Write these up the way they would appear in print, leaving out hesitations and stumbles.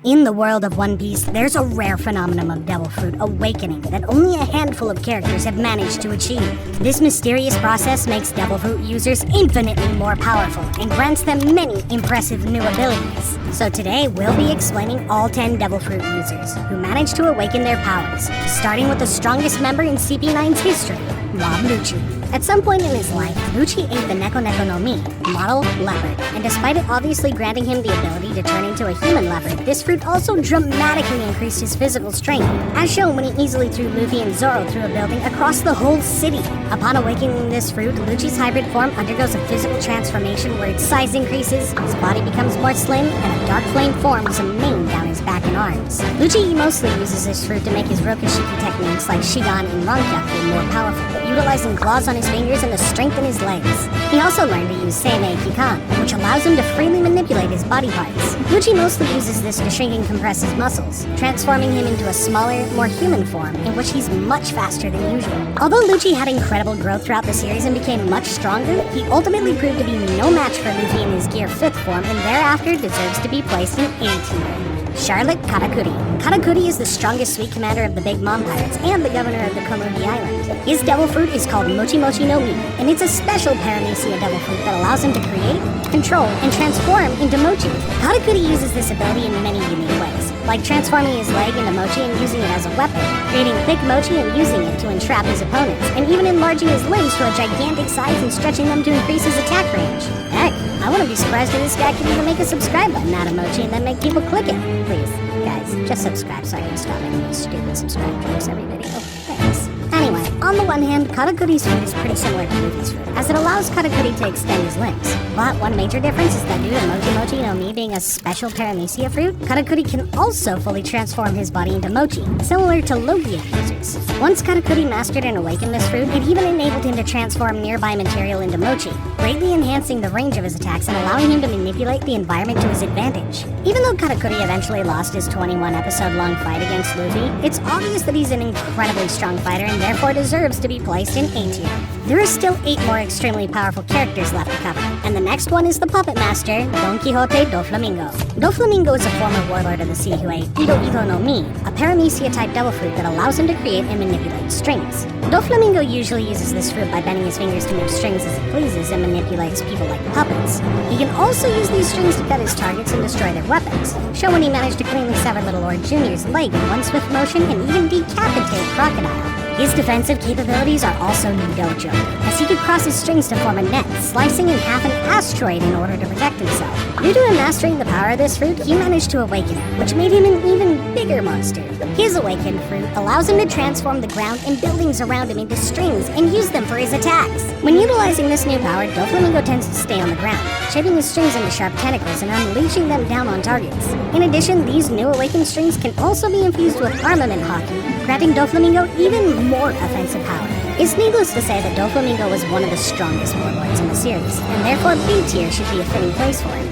In the world of One Piece, there's a rare phenomenon of Devil Fruit awakening that only a handful of characters have managed to achieve. This mysterious process makes Devil Fruit users infinitely more powerful and grants them many impressive new abilities. So today, we'll be explaining all 10 Devil Fruit users who managed to awaken their powers, starting with the strongest member in CP9's history, Mob Lucci. At some point in his life, Lucci ate the Neko Neko no Mi, model leopard, and despite it obviously granting him the ability to turn into a human leopard, this fruit also dramatically increased his physical strength, as shown when he easily threw Luffy and Zoro through a building across the whole city. Upon awakening this fruit, Lucci's hybrid form undergoes a physical transformation where its size increases, his body becomes more slim, and a dark flame forms a mane down his back and arms. Lucci mostly uses this fruit to make his Rokushiki techniques like Shigan and Rankyaku more powerful, utilizing claws on his fingers and the strength in his legs. He also learned to use Seimei Kikan, which allows him to freely manipulate his body parts. Lucci mostly uses this to shrink and compress his muscles, transforming him into a smaller, more human form, in which he's much faster than usual. Although Lucci had incredible growth throughout the series and became much stronger, he ultimately proved to be no match for Luffy in his Gear 5th form and thereafter deserves to be placed in A tier. Charlotte Katakuri. Katakuri is the strongest sweet commander of the Big Mom Pirates and the governor of the Komugi Island. His devil fruit is called Mochi Mochi no Mi, and it's a special Paramecia devil fruit that allows him to create, control, and transform into mochi. Katakuri uses this ability in many unique ways, like transforming his leg into mochi and using it as a weapon, creating thick mochi and using it to entrap his opponents, and even enlarging his limbs to a gigantic size and stretching them to increase his attack range. Heck, I wouldn't be surprised if this guy could even make a subscribe button out of mochi and then make people click it. Please, guys, just subscribe so I can stop making those stupid subscribe jokes every video. Thanks. Anyway, on the one hand, Katakuri's fruit is pretty similar to Luffy's fruit, as it allows Katakuri to extend his limbs. But one major difference is that due to Mochi Mochi no Mi being a special Paramecia fruit, Katakuri can also fully transform his body into mochi, similar to Logia users. Once Katakuri mastered and awakened this fruit, it even enabled him to transform nearby material into mochi, greatly enhancing the range of his attacks and allowing him to manipulate the environment to his advantage. Even though Katakuri eventually lost his 21-episode-long fight against Luffy, it's obvious that he's an incredibly strong fighter and therefore deserves to be placed in A tier. There are still 8 more extremely powerful characters left to cover, and the next one is the Puppet Master, Don Quixote Doflamingo. Doflamingo is a former warlord of the sea who ate Ito Ito no Mi, a Paramecia-type devil fruit that allows him to create and manipulate strings. Doflamingo usually uses this fruit by bending his fingers to move strings as he pleases and manipulates people like puppets. He can also use these strings to cut his targets and destroy their weapons, show when he managed to cleanly sever Little Lord Jr.'s leg in one swift motion and even decapitate Crocodile. His defensive capabilities are also no joke, as he could cross his strings to form a net, slicing in half an asteroid in order to protect himself. Due to him mastering the power of this fruit, he managed to awaken it, which made him an even bigger monster. His awakened fruit allows him to transform the ground and buildings around him into strings and use them for his attacks. When utilizing this new power, Doflamingo tends to stay on the ground, shaping his strings into sharp tentacles and unleashing them down on targets. In addition, these new awakened strings can also be infused with armament hockey, granting Doflamingo even more offensive power. It's needless to say that Doflamingo was one of the strongest warlords in the series, and therefore B tier should be a fitting place for him.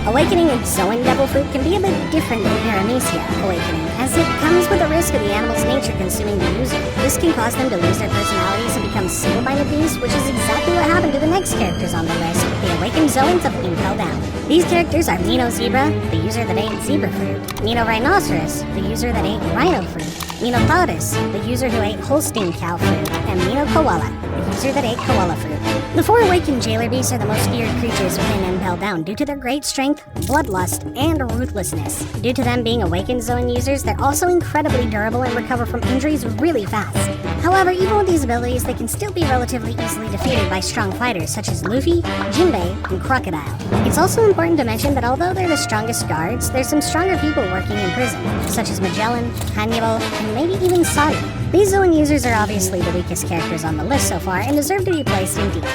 Awakening a Zoan Devil Fruit can be a bit different than Paramecia Awakening, as it comes with the risk of the animal's nature consuming the user. This can cause them to lose their personalities and become single-minded beasts, which is exactly what happened to the next characters on the list, the Awakened Zoans of Impel Down. These characters are Mino Zebra, the user that ate Zebra Fruit, Mino Rhinoceros, the user that ate Rhino Fruit, Minotaurus, the user who ate Holstein Cow Fruit, and Mino Koala, the user that ate Koala Fruit. The 4 awakened jailer beasts are the most feared creatures within Impel Down due to their great strength, bloodlust, and ruthlessness. Due to them being awakened zone users, they're also incredibly durable and recover from injuries really fast. However, even with these abilities, they can still be relatively easily defeated by strong fighters such as Luffy, Jinbei, and Crocodile. It's also important to mention that although they're the strongest guards, there's some stronger people working in prison, such as Magellan, Hannibal, and maybe even Sadi. These zone users are obviously the weakest characters on the list so far and deserve to be placed in D tier.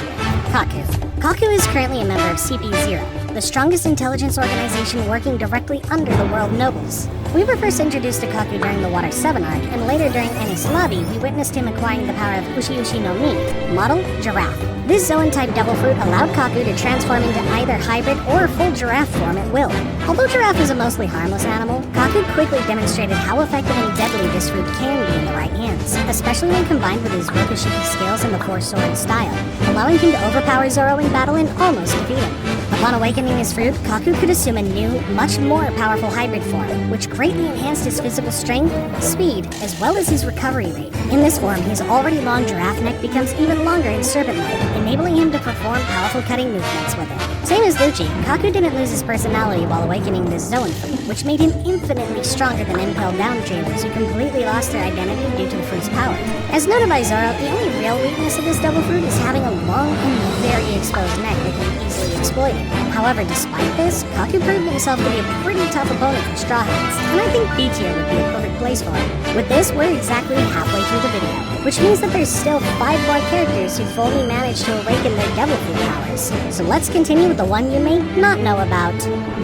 Kaku. Kaku is currently a member of CP0, the strongest intelligence organization working directly under the World Nobles. We were first introduced to Kaku during the Water 7 arc, and later during Enies Lobby, we witnessed him acquiring the power of Ushi Ushi no Mi, model Giraffe. This Zoan-type devil fruit allowed Kaku to transform into either hybrid or full giraffe form at will. Although Giraffe is a mostly harmless animal, Kaku quickly demonstrated how effective and deadly this fruit can be in the right hands, especially when combined with his Rokushiki skills and the four-sword style, allowing him to overpower Zoro in battle and almost defeat him. Upon awakening his fruit, Kaku could assume a new, much more powerful hybrid form, which greatly enhanced his physical strength, speed, as well as his recovery rate. In this form, his already long giraffe neck becomes even longer in serpent mode, enabling him to perform powerful cutting movements with it. Same as Lucci, Kaku didn't lose his personality while awakening this Zoan fruit, which made him infinitely stronger than impelled down jailers who completely lost their identity due to the fruit's power. As noted by Zoro, the only real weakness of this devil fruit is having a long and very exposed neck that can be easily exploited. However, despite this, Kaku proved himself to be a pretty tough opponent for Straw Hats, and I think B tier would be a perfect place for him. With this, we're exactly halfway through the video, which means that there's still 5 more characters who've only managed to awaken their devil fruit powers. So let's continue with the one you may not know about,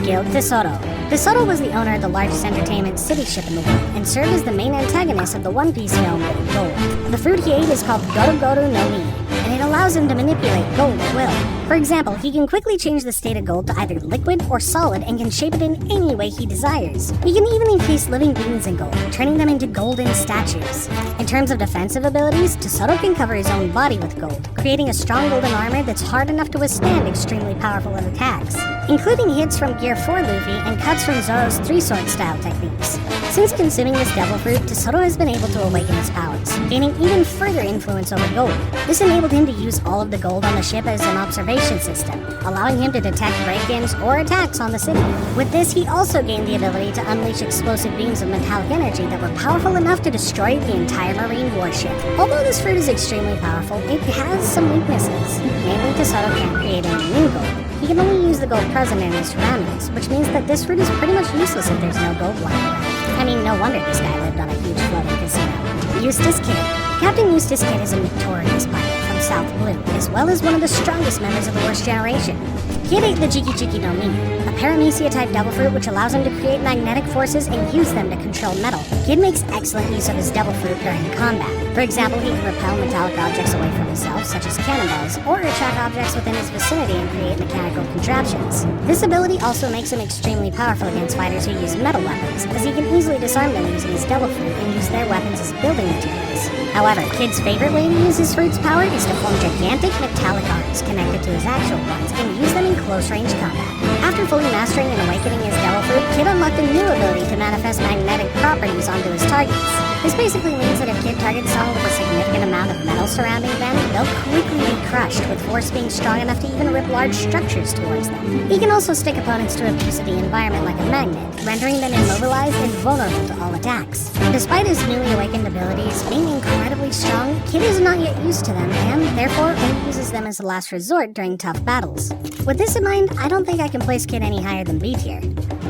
Guild Tesoro. Tesoro was the owner of the largest entertainment city ship in the world, and served as the main antagonist of the One Piece film, Gold. The fruit he ate is called Goru Goru no Mi, and it allows him to manipulate gold at will. For example, he can quickly change the state of gold to either liquid or solid and can shape it in any way he desires. He can even encase living beings in gold, turning them into golden statues. In terms of defensive abilities, Tesoro can cover his own body with gold, creating a strong golden armor that's hard enough to withstand extremely powerful attacks, including hits from Gear 4 Luffy and cuts from Zoro's 3-sword style techniques. Since consuming this devil fruit, Tesoro has been able to awaken his powers, gaining even further influence over gold. This enabled him to use all of the gold on the ship as an observation system, allowing him to detect break-ins or attacks on the city. With this, he also gained the ability to unleash explosive beams of metallic energy that were powerful enough to destroy the entire marine warship. Although this fruit is extremely powerful, it has some weaknesses. Namely, Tesoro can't create any new gold. He can only use the gold present in his surroundings, which means that this fruit is pretty much useless if there's no gold lying around. I mean, no wonder this guy lived on a huge floating casino. Eustace Kid. Captain Eustace Kid is a notorious pirate from South Blue, as well as one of the strongest members of the Worst Generation. Kid ate the Jiki Jiki no Mi, a paramecia-type devil fruit which allows him to create magnetic forces and use them to control metal. Kid makes excellent use of his devil fruit during combat. For example, he can repel metallic objects away from himself, such as cannonballs, or attract objects within his vicinity and create mechanical contraptions. This ability also makes him extremely powerful against fighters who use metal weapons, as he can easily disarm them using his devil fruit and use their weapons as building materials. However, Kid's favorite way to use his fruit's power is to form gigantic metallic arms connected to his actual ones and use them in close-range combat. After fully mastering and awakening his devil fruit, Kid unlocked a new ability to manifest magnetic properties onto his targets. This basically means that if Kid targets someone with a significant amount of metal surrounding them, they'll quickly be crushed, with force being strong enough to even rip large structures towards them. He can also stick opponents to a piece of the environment like a magnet, rendering them immobilized and vulnerable to all attacks. Despite his newly awakened abilities being incredibly strong, Kid is not yet used to them and therefore only uses them as a last resort during tough battles. With this in mind, I don't think I can place Kid any higher than B tier.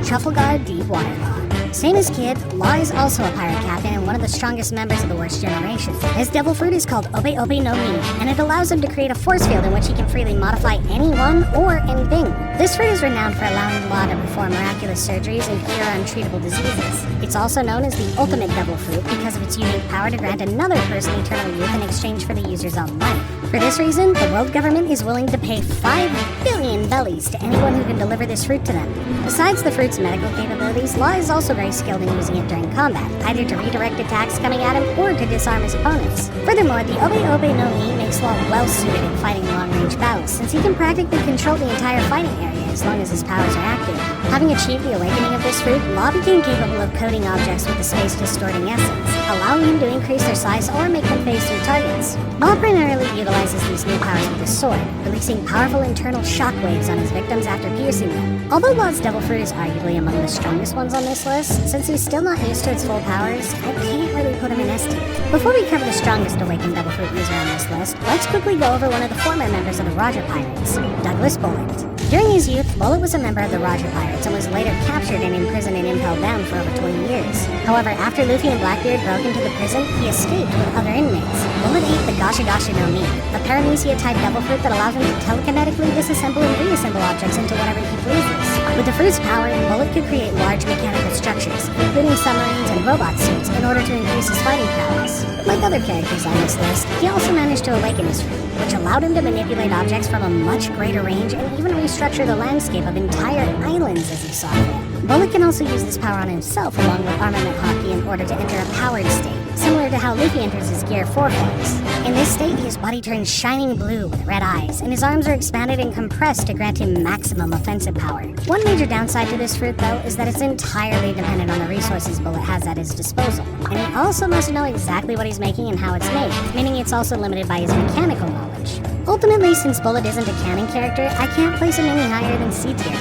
Trafalgar D. Waterlaw. Same as Kid, Law is also a pirate captain and one of the strongest members of the Worst Generation. His devil fruit is called Obe Obe no Mi, and it allows him to create a force field in which he can freely modify anyone or anything. This fruit is renowned for allowing Law to perform miraculous surgeries and cure untreatable diseases. It's also known as the ultimate devil fruit because of its unique power to grant another person eternal youth in exchange for the user's own life. For this reason, the world government is willing to pay 5 billion bellies to anyone who can deliver this fruit to them. Besides the fruit's medical capabilities, Law is also very skilled in using it during combat, either to redirect attacks coming at him or to disarm his opponents. Furthermore, the Obe Obe no Mi makes Law well suited in fighting long-range battles, since he can practically control the entire fighting area as long as his powers are active. Having achieved the awakening of this fruit, Law became capable of coating objects with the space-distorting essence, allowing him to increase their size or make them phase through targets. Law primarily utilizes these new powers with his sword, releasing powerful internal shockwaves on his victims after piercing them. Although Law's devil fruit is arguably among the strongest ones on this list, since he's still not used to its full powers, I can't really put him in S tier. Before we cover the strongest awakened devil fruit user on this list, let's quickly go over one of the former members of the Roger Pirates, Douglas Bullet. During his youth, Bullet was a member of the Roger Pirates and was later captured and imprisoned and impelled down for over 20 years. However, after Luffy and Blackbeard broke into the prison, he escaped with other inmates. Bullet ate the Gasha Gasha no Mi, a paramecia-type devil fruit that allows him to telekinetically disassemble and reassemble objects into whatever he pleases. With the fruit's power, Bullet could create large mechanical structures, including submarines and robot suits, in in order to increase his fighting prowess. Like other characters on this list, he also managed to awaken his fruit, which allowed him to manipulate objects from a much greater range and even restructure the landscape of entire islands as he saw fit. Bullet can also use this power on himself along with armament hockey in order to enter a powered state, similar to how Luffy enters his gear 4 forms. In this state, his body turns shining blue with red eyes, and his arms are expanded and compressed to grant him maximum offensive power. One major downside to this fruit, though, is that it's entirely dependent on the resources Bullet has at his disposal, and he also must know exactly what he's making and how it's made, meaning it's also limited by his mechanical knowledge. Ultimately, since Bullet isn't a canon character, I can't place him any higher than C tier.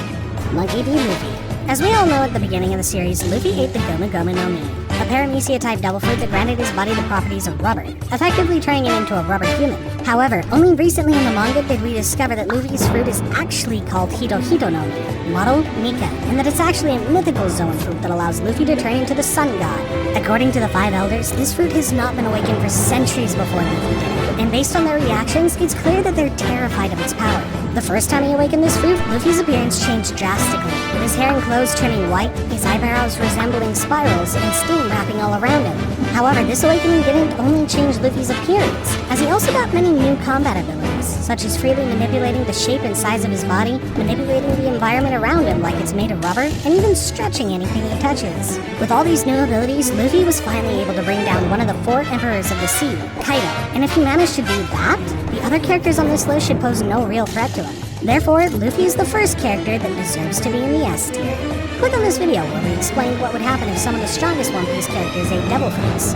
Monkey D. Luffy. As we all know at the beginning of the series, Luffy ate the Gomu Gomu no Mi, a paramecia-type devil fruit that granted his body the properties of rubber, effectively turning him into a rubber human. However, only recently in the manga did we discover that Luffy's fruit is actually called Hito Hito no Mi, Moro Nika, and that it's actually a mythical zone fruit that allows Luffy to turn into the sun god. According to the 5 elders, this fruit has not been awakened for centuries before Luffy did, and based on their reactions, it's clear that they're terrified of its power. The first time he awakened this fruit, Luffy's appearance changed drastically, with his hair and clothes turning white, his eyebrows resembling spirals, and steam wrapping all around him. However, this awakening didn't only change Luffy's appearance, as he also got many new combat abilities, such as freely manipulating the shape and size of his body, manipulating the environment around him like it's made of rubber, and even stretching anything he touches. With all these new abilities, Luffy was finally able to bring down one of the 4 emperors of the sea, Kaido, and if he managed to do that, the other characters on this list should pose no real threat to him. Therefore, Luffy is the first character that deserves to be in the S tier. Click on this video where we explain what would happen if some of the strongest One Piece characters ate devil fruits.